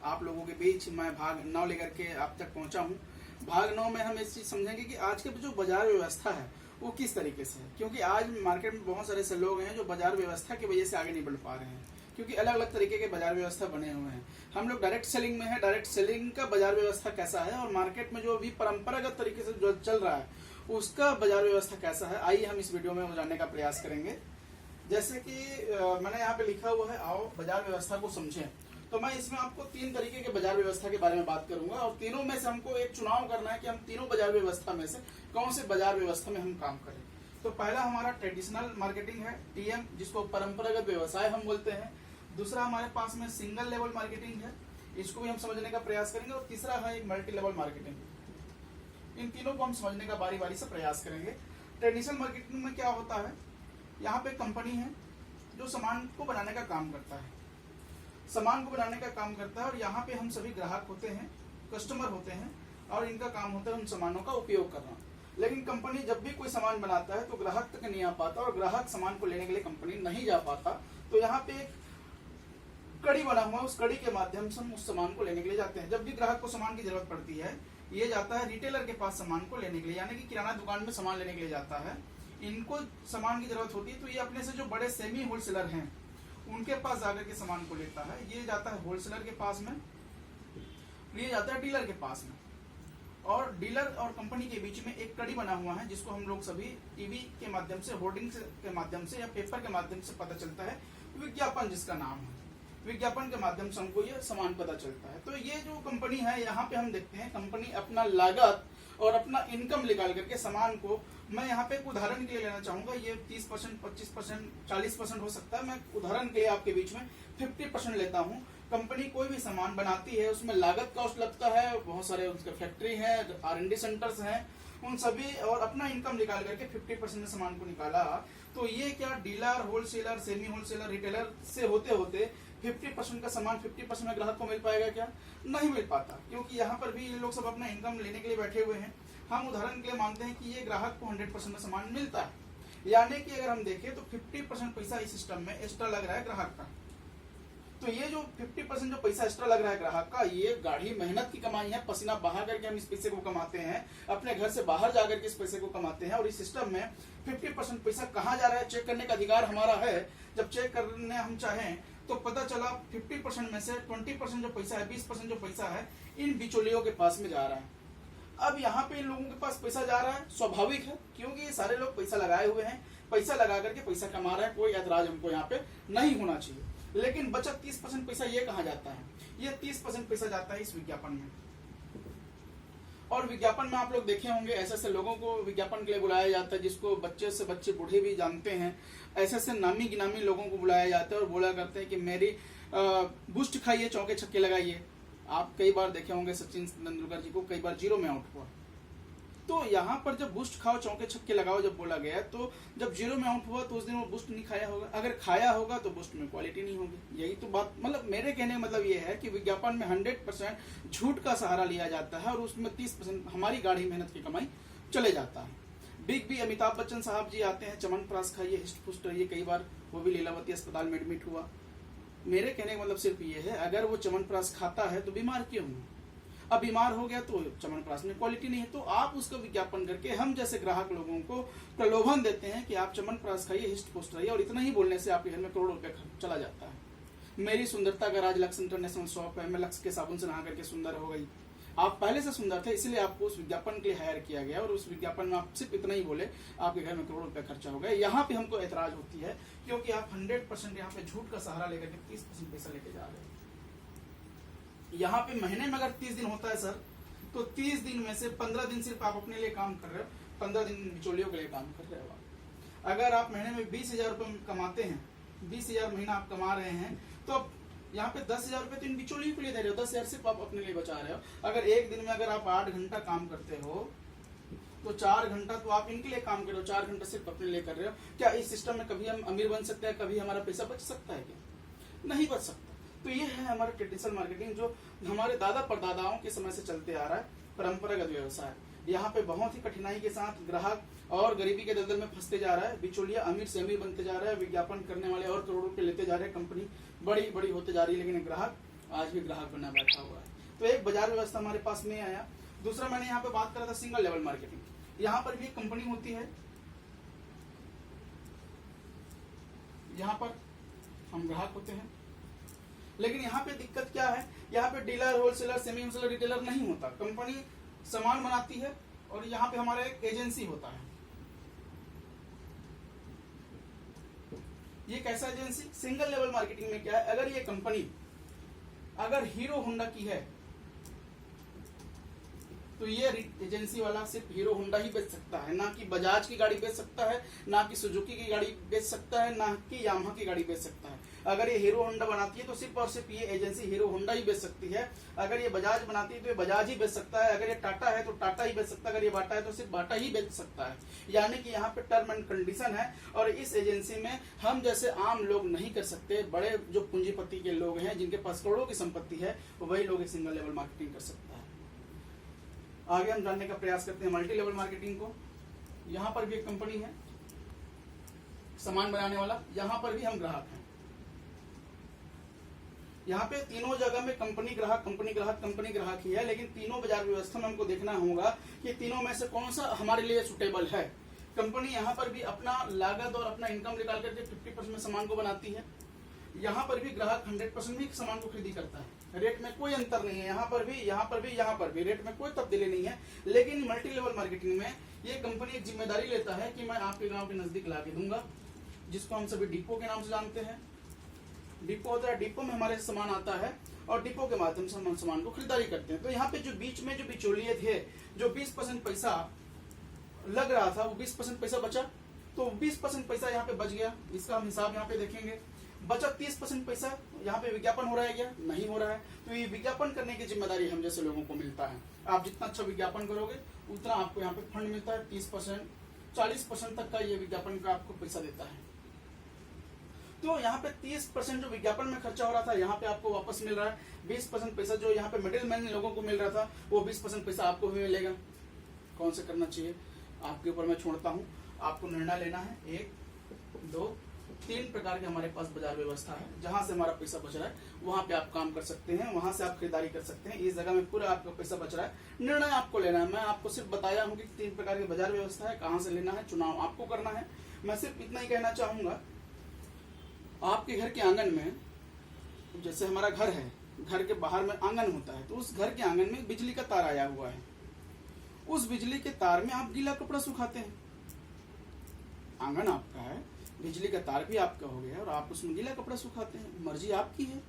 आप लोगों के बीच मैं भाग 9 लेकर के आप तक पहुंचा हूं। भाग 9 में हम इस चीज समझेंगे कि आज के जो बाजार व्यवस्था है वो किस तरीके से है, क्योंकि आज मार्केट में बहुत सारे ऐसे लोग हैं जो बाजार व्यवस्था की वजह से आगे नहीं बढ़ पा रहे हैं, क्योंकि अलग अलग तरीके के बाजार व्यवस्था बने हुए हैं। हम लोग डायरेक्ट सेलिंग में है, डायरेक्ट सेलिंग का बाजार व्यवस्था कैसा है और मार्केट में जो अभी परंपरागत तरीके से जो चल रहा है उसका बाजार व्यवस्था कैसा है, आइए हम इस वीडियो में वो जानने का प्रयास करेंगे। जैसे कि मैंने यहाँ पे लिखा हुआ है, आओ बाजार व्यवस्था को समझें। तो मैं इसमें आपको 3 तरीके के बाजार व्यवस्था के बारे में बात करूंगा और तीनों में से हमको एक चुनाव करना है कि हम तीनों बाजार व्यवस्था में से कौन से बाजार व्यवस्था में हम काम करें। तो पहला हमारा ट्रेडिशनल मार्केटिंग है, टीएम, जिसको परंपरागत व्यवसाय हम बोलते हैं। दूसरा हमारे पास में सिंगल लेवल मार्केटिंग है, इसको भी हम समझने का प्रयास करेंगे। और तीसरा है मल्टी लेवल मार्केटिंग। इन तीनों को हम समझने का बारी बारी से प्रयास करेंगे। ट्रेडिशनल मार्केटिंग में क्या होता है, यहाँ पे कंपनी है जो सामान को बनाने का काम करता है, सामान को बनाने का काम करता है और यहाँ पे हम सभी ग्राहक होते हैं, कस्टमर होते हैं और इनका काम होता है उन सामानों का उपयोग करना। लेकिन कंपनी जब भी कोई सामान बनाता है तो ग्राहक तक नहीं आ पाता और ग्राहक सामान को लेने के लिए कंपनी नहीं जा पाता। तो यहाँ पे एक कड़ी बना हुआ है, उस कड़ी के माध्यम से हम उस सामान को लेने के लिए जाते हैं। जब भी ग्राहक को सामान की जरूरत पड़ती है, ये जाता है रिटेलर के पास सामान को लेने के लिए, यानी कि किराना दुकान में सामान लेने के लिए जाता है। इनको सामान की जरूरत होती है तो ये अपने से जो बड़े सेमी होलसेलर हैं उनके पास जाकर के सामान को लेता है। ये जाता है होलसेलर के पास में, ये जाता है डीलर के पास में, और डीलर और कंपनी के बीच में एक कड़ी बना हुआ है जिसको हम लोग सभी टीवी के माध्यम से, होर्डिंग के माध्यम से या पेपर के माध्यम से पता चलता है, विज्ञापन जिसका नाम है। विज्ञापन के माध्यम से हमको ये सामान पता चलता है। तो ये जो कंपनी है, यहाँ पे हम देखते हैं कंपनी अपना लागत और अपना इनकम निकाल करके सामान को, मैं यहाँ पे एक उदाहरण के लिए लेना चाहूंगा, ये 30%, 25%, 40% हो सकता है। मैं उदाहरण के लिए आपके बीच में 50% लेता हूँ। कंपनी कोई भी सामान बनाती है, उसमें लागत कॉस्ट लगता है, बहुत सारे उसके फैक्ट्री है, R&D सेंटर्स हैं, उन सभी, और अपना इनकम निकाल करके 50% में सामान को निकाला। तो ये क्या dealer, wholesaler, semi wholesaler, retailer से होते होते 50% का सामान 50% में ग्राहक को मिल पाएगा क्या? नहीं मिल पाता, क्योंकि यहाँ पर भी ये लोग सब अपना इनकम लेने के लिए बैठे हुए हैं। हम उदाहरण के लिए मानते हैं कि ये ग्राहक को 100% में सामान मिलता है, यानी कि अगर हम देखें तो 50% पैसा इस सिस्टम में एक्स्ट्रा लग रहा है ग्राहक का। तो ये जो 50% जो पैसा एक्स्ट्रा लग रहा है ग्राहक का, ये गाढ़ी मेहनत की कमाई है, पसीना बहा करके हम इस पैसे को कमाते हैं, अपने घर से बाहर जाकर के इस पैसे को कमाते हैं। और इस सिस्टम में 50% पैसा कहाँ जा रहा है चेक करने का अधिकार हमारा है। जब चेक करने हम चाहें तो पता चला 50% में से 20% जो पैसा है, 20% जो पैसा है, इन बिचौलियों के पास में जा रहा है। अब यहाँ पे इन लोगों के पास पैसा जा रहा है, स्वाभाविक है, क्योंकि ये सारे लोग पैसा लगाए हुए हैं, पैसा लगा करके पैसा कमा रहे हैं, कोई ऐतराज हमको यहाँ पे नहीं होना चाहिए। लेकिन बचत 30% पैसा ये कहाँ जाता है? ये 30% पैसा जाता है इस विज्ञापन में। और विज्ञापन में आप लोग देखे होंगे, ऐसे ऐसे लोगों को विज्ञापन के लिए बुलाया जाता है जिसको बच्चे से बच्चे बूढ़े भी जानते हैं। ऐसे ऐसे नामी गिनामी लोगों को बुलाया जाता है और बोला करते हैं कि मेरी बूस्ट खाइए, चौके छक्के लगाइए। आप कई बार देखे होंगे सचिन तेंदुलकर जी को कई बार 0 में आउट हुआ। तो यहाँ पर जब बूस्ट खाओ, चौके छक्के लगाओ जब बोला गया, तो जब 0 में आउट हुआ तो उस दिन वो बूस्ट नहीं खाया होगा। अगर खाया होगा तो बूस्ट में क्वालिटी नहीं होगी। यही तो बात, मतलब मेरे कहने का मतलब ये है कि विज्ञापन में 100% झूठ का सहारा लिया जाता है और उसमें 30% हमारी गाढ़ी मेहनत की कमाई चले जाता है। बिग बी अमिताभ बच्चन साहब जी आते हैं, च्यवनप्राश खाइए, हिस्ट पुस्ट रहिए, कई बार वो भी लीलावती अस्पताल में एडमिट हुआ। मेरे कहने का मतलब सिर्फ ये है, अगर वो च्यवनप्राश खाता है तो बीमार क्यों हो? अब बीमार हो गया तो च्यवनप्राश में क्वालिटी नहीं है, तो आप उसका विज्ञापन करके हम जैसे ग्राहक लोगों को प्रलोभन देते हैं कि आप च्यवनप्राश खाइए, हिस्ट पोस्ट रहिए, और इतना ही बोलने से आपके घर में करोड़ों रुपए चला जाता है। मेरी सुंदरता का राज लक्स इंटरनेशनल शॉप है, मैं लक्स के साबुन से नहा करके सुंदर हो गई। आप पहले से सुंदर थे, इसलिए आपको उस विज्ञापन के लिए हायर किया गया और उस विज्ञापन में आप सिर्फ इतना ही बोले, आपके घर में करोड़ों रुपए खर्चा हो गया। यहाँ पे हमको ऐतराज होती है क्योंकि आप 100% यहाँ पे झूठ का सहारा लेकर के 30% पैसा लेके जा रहे हैं। यहाँ पे महीने में अगर 30 दिन होता है सर, तो 30 दिन में से 15 दिन सिर्फ आप अपने लिए काम कर रहे हो, 15 दिन बिचौलियों के लिए काम कर रहे हो। अगर आप महीने में 20,000 रुपये कमाते हैं, 20,000 महीना आप कमा रहे हैं, तो अब यहाँ पे 10,000 रुपये तो इन बिचौलियों के लिए दे रहे हो, 10,000 सिर्फ आप अपने लिए बचा रहे हो। अगर एक दिन में अगर आप 8 घंटा काम करते हो तो 4 घंटा तो आप इनके लिए काम कर रहे हो, 4 घंटा सिर्फ अपने लिए कर रहे हो। क्या इस सिस्टम में कभी हम अमीर बन सकते हैं? कभी हमारा पैसा बच सकता है क्या? नहीं बच सकता। तो ये है हमारा ट्रेडिशनल मार्केटिंग, जो हमारे दादा परदादाओं के समय से चलते आ रहा है, परंपरागत व्यवसाय। यहाँ पे बहुत ही कठिनाई के साथ ग्राहक और गरीबी के दलदल में फंसते जा रहा है, बिचौलिया अमीर से अमीर बनते जा रहा है, विज्ञापन करने वाले और करोड़ों रुपए लेते जा रहे हैं, कंपनी बड़ी बड़ी होते जा रही है, लेकिन ग्राहक आज भी ग्राहक बना बैठा हुआ है। तो एक बाजार व्यवस्था हमारे पास में आया। दूसरा मैंने यहाँ पे बात करा था सिंगल लेवल मार्केटिंग। यहाँ पर भी एक कंपनी होती है, यहाँ पर हम ग्राहक होते हैं, लेकिन यहाँ पे दिक्कत क्या है, यहाँ पे dealer, wholesaler, semi wholesaler, retailer नहीं होता। कंपनी सामान बनाती है और यहाँ पे हमारा एक एजेंसी होता है। ये कैसा एजेंसी? सिंगल लेवल मार्केटिंग में क्या है, अगर ये कंपनी अगर हीरो होंडा की है तो ये एजेंसी वाला सिर्फ हीरो होंडा ही बेच सकता है, ना कि बजाज की गाड़ी बेच सकता है, ना कि सुजुकी की गाड़ी बेच सकता है, ना कि यामाहा की गाड़ी बेच सकता है। अगर ये हीरो होंडा बनाती है तो सिर्फ और सिर्फ ये एजेंसी हीरो होंडा ही बेच सकती है। अगर ये बजाज बनाती है तो ये बजाज ही बेच सकता है। अगर ये टाटा है तो टाटा ही बेच सकता है। अगर ये बाटा है तो सिर्फ बाटा ही बेच सकता है। यानी कि यहाँ पे टर्म एंड कंडीशन है, और इस एजेंसी में हम जैसे आम लोग नहीं कर सकते। बड़े जो पूंजीपति के लोग हैं, जिनके पास करोड़ों की संपत्ति है, वही लोग सिंगल लेवल मार्केटिंग कर सकता है। आगे हम जानने का प्रयास करते हैं मल्टी लेवल मार्केटिंग को। यहाँ पर भी एक कंपनी है सामान बनाने वाला, यहाँ पर भी हम ग्राहक हैं। यहाँ पे तीनों जगह में कंपनी ग्राहक, कंपनी ग्राहक, कंपनी ग्राहक ही है, लेकिन तीनों बाजार व्यवस्था में हमको देखना होगा कि तीनों में से कौन सा हमारे लिए सुटेबल है। कंपनी यहाँ पर भी अपना लागत और अपना इनकम निकाल करके 50% में सामान को बनाती है। यहाँ पर भी ग्राहक 100% भी सामान को खरीदी करता है। रेट में कोई अंतर नहीं है, यहाँ पर भी, यहाँ पर भी, यहाँ पर भी रेट में कोई तब्दीली नहीं है। लेकिन मल्टी लेवल मार्केटिंग में ये कंपनी एक जिम्मेदारी लेता है कि मैं आपके गांव के नजदीक ला के दूंगा, जिसको हम सभी डिपो के नाम से जानते हैं। डिपो होता है, डिपो में हमारे सामान आता है और डिपो के माध्यम से हम सामान को खरीदारी करते हैं। तो यहाँ पे जो बीच में जो बिचौलिए थे, जो 20% पैसा लग रहा था, वो 20% पैसा बचा, तो 20% पैसा यहाँ पे बच गया। इसका हम हिसाब यहाँ पे देखेंगे। बचा 30% पैसा, यहाँ पे विज्ञापन हो रहा है क्या? नहीं हो रहा है। तो ये विज्ञापन करने की जिम्मेदारी हम जैसे लोगों को मिलता है। आप जितना अच्छा विज्ञापन करोगे उतना आपको यहाँ पे फंड मिलता है। 30%, 40% तक का ये विज्ञापन का आपको पैसा देता है। तो यहाँ पे 30% जो विज्ञापन में खर्चा हो रहा था, यहाँ पे आपको वापस मिल रहा है। 20% पैसा जो यहाँ पे मिडिल मैन लोगों को मिल रहा था, वो 20% पैसा आपको भी मिलेगा। कौन से करना चाहिए आपके ऊपर मैं छोड़ता हूँ, आपको निर्णय लेना है। 1, 2, 3 प्रकार के हमारे पास बाजार व्यवस्था है। जहां से हमारा पैसा बच रहा है वहां पे आप काम कर सकते हैं, वहां से आप खरीदारी कर सकते हैं। इस जगह में पूरा आपका पैसा बच रहा है, निर्णय आपको लेना है। मैं आपको सिर्फ बताया हूं कि 3 प्रकार की बाजार व्यवस्था है, कहां से लेना है, चुनाव आपको करना है। मैं सिर्फ इतना ही कहना चाहूंगा, आपके घर के आंगन में, जैसे हमारा घर है, घर के बाहर में आंगन होता है, तो उस घर के आंगन में बिजली का तार आया हुआ है। उस बिजली के तार में आप गीला कपड़ा सुखाते हैं। आंगन आपका है, बिजली का तार भी आपका हो गया और आप उसमें गीला कपड़ा सुखाते हैं। मर्जी आपकी है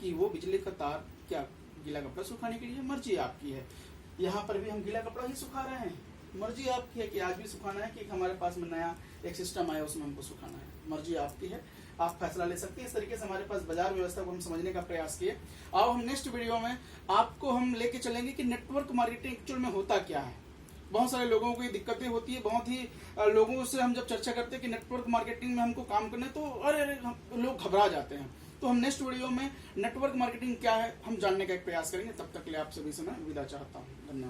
कि वो बिजली का तार क्या गीला कपड़ा सुखाने के लिए, मर्जी आपकी है। यहाँ पर भी हम गीला कपड़ा ही सुखा रहे हैं, मर्जी आपकी है कि आज भी सुखाना है कि हमारे पास में नया एक सिस्टम आया उसमें हमको सुखाना है। मर्जी आपकी है, आप फैसला ले सकते हैं। इस तरीके से हमारे पास बाजार व्यवस्था को हम समझने का प्रयास किए। अब हम नेक्स्ट वीडियो में आपको हम लेके चलेंगे कि नेटवर्क मार्केटिंग एक्चुअल में होता क्या है। बहुत सारे लोगों को ये दिक्कतें होती है। बहुत ही लोगों से हम जब चर्चा करते हैं कि नेटवर्क मार्केटिंग में हमको काम करना है, तो अरे लोग घबरा जाते हैं। तो हम नेक्स्ट वीडियो में नेटवर्क मार्केटिंग क्या है हम जानने का एक प्रयास करेंगे। तब तक के लिए आप सभी से मैं विदा चाहता हूँ। धन्यवाद।